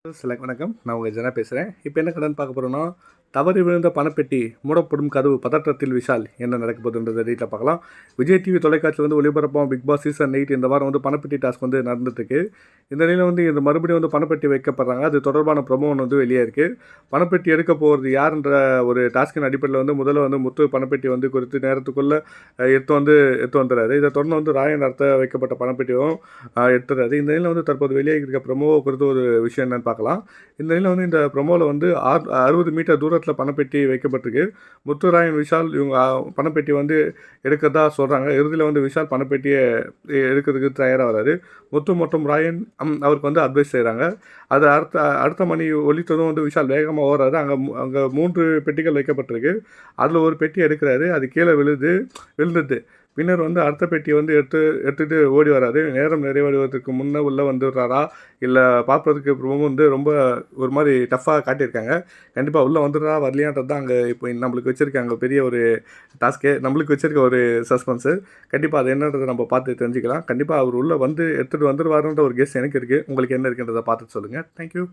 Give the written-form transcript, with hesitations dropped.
வணக்கம். நான் உங்கள் ஜனா பேசுகிறேன். இப்போ என்ன கதைன்னு பார்க்க போகிறோன்னா, தவறி விழுந்த பணப்பெட்டி, மூடப்படும் கதவு, பதற்றத்தில் விஷால் என்ன நடக்க போகுதுன்றதை டீட்டெயிலாக பார்க்கலாம். விஜய் டிவி தொலைக்காட்சியில் ஒளிபரப்பாகும் பிக் பாஸ் சீசன் 8 இந்த வாரம் பணப்பெட்டி டாஸ்க் நடந்துட்டுருக்கு. இந்த நிலையில் இந்த மறுபடியும் பணப்பெட்டி வைக்கப்படுறாங்க. அது தொடர்பான ப்ரொமோ வெளியே இருக்குது. பணப்பெட்டி எடுக்க போகிறது யாருன்ற ஒரு டாஸ்கின் அடிப்படையில் முதல்ல முத்து பணப்பெட்டி குறித்து நேரத்துக்குள்ளே எடுத்து வந்துடுறாரு. இதை தொடர்ந்து ராயன் அர்த்த வைக்கப்பட்ட பணப்பெட்டியும் எடுத்துறாரு. இந்த நிலையில் தற்போது வெளியாகி இருக்க ப்ரொமோவை குறித்து ஒரு விஷயம் என்னன்னு பார்க்கலாம். இந்த நிலையில் இந்த ப்ரொமோவில் 60 மீட்டர் தூரத்தில் பணப்பெட்டி வைக்கப்பட்டிருக்கு. முத்துராயன், விஷால் இவங்க பணப்பெட்டி எடுக்கிறதா சொல்கிறாங்க. இறுதியில் விஷால் பணப்பெட்டியை எடுக்கிறதுக்கு தயாராக வராரு. முத்து மற்றும் ராயன் அவருக்கு அட்வைஸ் செய்கிறாங்க. அது அடுத்த மணி ஒலித்ததும் விஷால் வேகமாக ஓடுறாரு. அங்கே 3 பெட்டிகள் வைக்கப்பட்டிருக்கு. அதில் ஒரு பெட்டி எடுக்கிறாரு. அது கீழே விழுந்துட்டு பின்னர் அடுத்த பெட்டியை எடுத்துகிட்டு ஓடி வராரு. நேரம் நிறைவடைவதற்கு முன்னே உள்ளே வந்துடுறாரா இல்லை பார்ப்பதற்கு ரொம்ப ஒரு மாதிரி டஃப்பாக காட்டியிருக்காங்க. கண்டிப்பாக உள்ளே வந்துடுறா வரலையான்றது தான் அங்கே இப்போ நம்மளுக்கு வச்சுருக்காங்க பெரிய ஒரு டாஸ்க்கு, நம்மளுக்கு வச்சுருக்க ஒரு சஸ்பென்ஸு. கண்டிப்பாக அது என்னன்றதை நம்ம பார்த்து தெரிஞ்சுக்கலாம். கண்டிப்பாக அவர் உள்ளே எடுத்துகிட்டு வந்துடுவாருன்ற ஒரு கெஸ் எனக்கு இருக்குது. உங்களுக்கு என்ன இருக்குன்றதை பார்த்துட்டு சொல்லுங்கள். தேங்க்யூ.